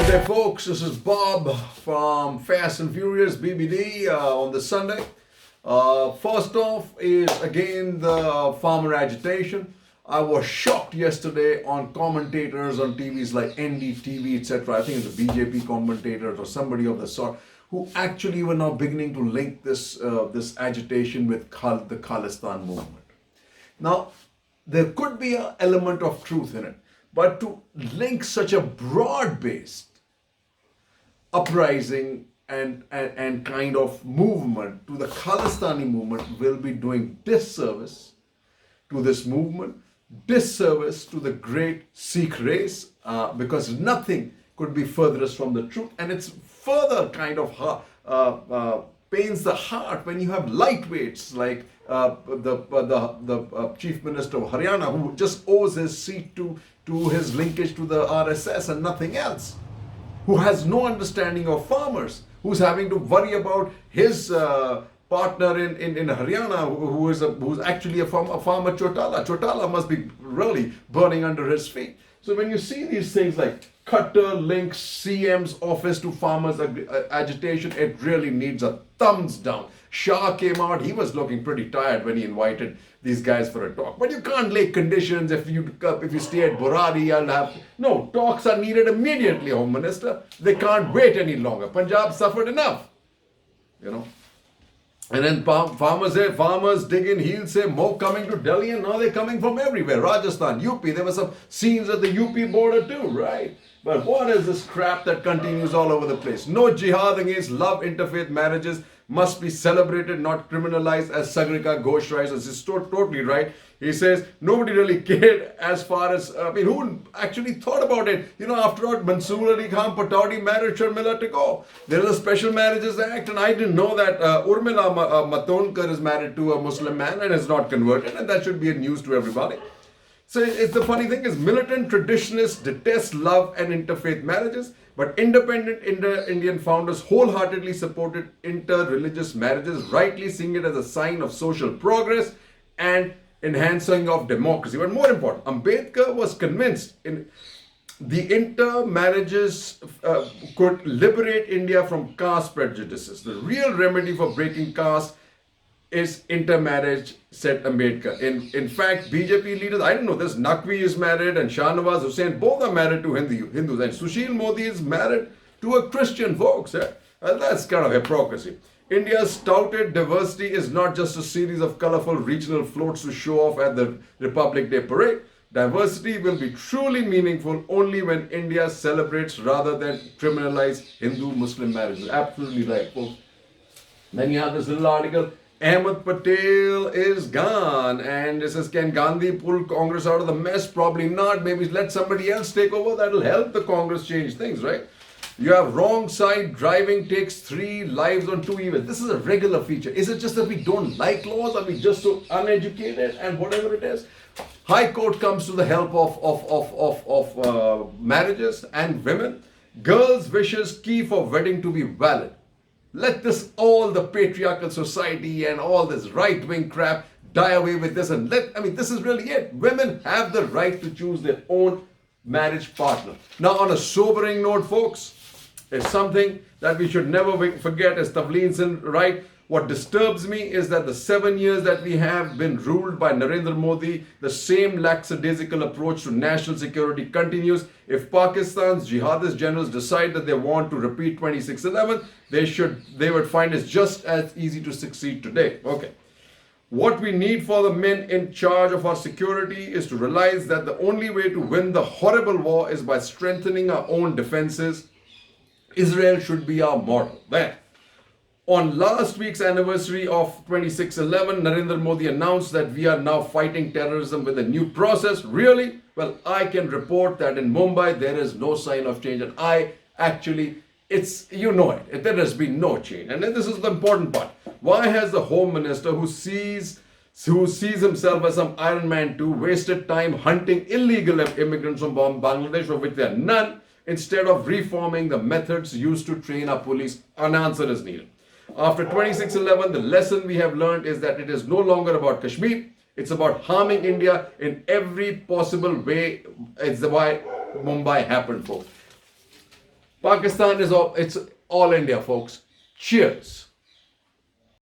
Good day, folks. This is Bob from Fast and Furious BBD on this Sunday. First off is again the farmer agitation. I was shocked yesterday on commentators on TVs like NDTV, etc. I think it's the BJP commentators or somebody of the sort who actually were now beginning to link this agitation with the Khalistan movement. Now, there could be an element of truth in it, but to link such a broad-based uprising and kind of movement to the Khalistani movement will be doing disservice to this movement, disservice to the great Sikh race, because nothing could be furthest from the truth, and it's further kind of pains the heart when you have lightweights like the Chief Minister of Haryana, who just owes his seat to his linkage to the RSS and nothing else, who has no understanding of farmers, who's having to worry about his partner in Haryana, who's actually a farmer Chotala. Chotala must be really burning under his feet. So when you see these things like Cutter links CM's office to farmers agitation, it really needs a thumbs down. Shah came out, he was looking pretty tired when he invited these guys for a talk. But you can't lay conditions if you stay at Burari, no, talks are needed immediately, Home Minister. They can't wait any longer. Punjab suffered enough, And then farmers dig in heels, say more coming to Delhi, and now they're coming from everywhere. Rajasthan, UP, there were some scenes at the UP border too, right? But what is this crap that continues all over the place? No jihad against love interfaith marriages must be celebrated, not criminalized, as Sagrika Ghosh writes. This is totally right. He says nobody really cared as far as, who actually thought about it? After all, Mansoor Ali Khan Pataudi married Sharmila to go. There is a Special Marriages Act, and I didn't know that Urmila Matondkar is married to a Muslim man and is not converted, and that should be a news to everybody. So it's the funny thing is militant traditionalists detest love and interfaith marriages, but independent Indian founders wholeheartedly supported inter-religious marriages, rightly seeing it as a sign of social progress and enhancing of democracy. But more important, Ambedkar was convinced in the inter-marriages could liberate India from caste prejudices. The real remedy for breaking caste is intermarriage, said Ambedkar. In fact, BJP leaders, I don't know this, Naqvi is married and Shahnawaz Hussain, both are married to Hindus. And Sushil Modi is married to a Christian, folks. That's kind of hypocrisy. India's touted diversity is not just a series of colorful regional floats to show off at the Republic Day parade. Diversity will be truly meaningful only when India celebrates rather than criminalize Hindu-Muslim marriages. Absolutely right, folks. Then you have this little article, Ahmed Patel is gone, and it says, can Gandhi pull Congress out of the mess? Probably not. Maybe let somebody else take over. That'll help the Congress change things, right? You have wrong side driving takes 3 lives on 2 events. This is a regular feature. Is it just that we don't like laws? Are we just so uneducated and whatever it is? High Court comes to the help of marriages and women. Girls' wishes key for wedding to be valid. Let all the patriarchal society and all this right-wing crap die away with this, and this is really it. Women have the right to choose their own marriage partner. Now, on a sobering note, folks, it's something that we should never forget, as Tavleen Singh writes. What disturbs me is that the 7 years that we have been ruled by Narendra Modi, the same lackadaisical approach to national security continues. If Pakistan's jihadist generals decide that they want to repeat 26/11, they would find it just as easy to succeed today. Okay. What we need for the men in charge of our security is to realize that the only way to win the horrible war is by strengthening our own defenses. Israel should be our model. There. On last week's anniversary of 26/11, Narendra Modi announced that we are now fighting terrorism with a new process. Really? Well, I can report that in Mumbai there is no sign of change, and there has been no change. And then this is the important part. Why has the Home Minister, who sees himself as some Iron Man 2, wasted time hunting illegal immigrants from Bangladesh, of which there are none, instead of reforming the methods used to train our police? An answer is needed. After 26/11, the lesson we have learned is that it is no longer about Kashmir. It's about harming India in every possible way. It's why Mumbai happened, folks. Pakistan is all, it's all India, folks. Cheers.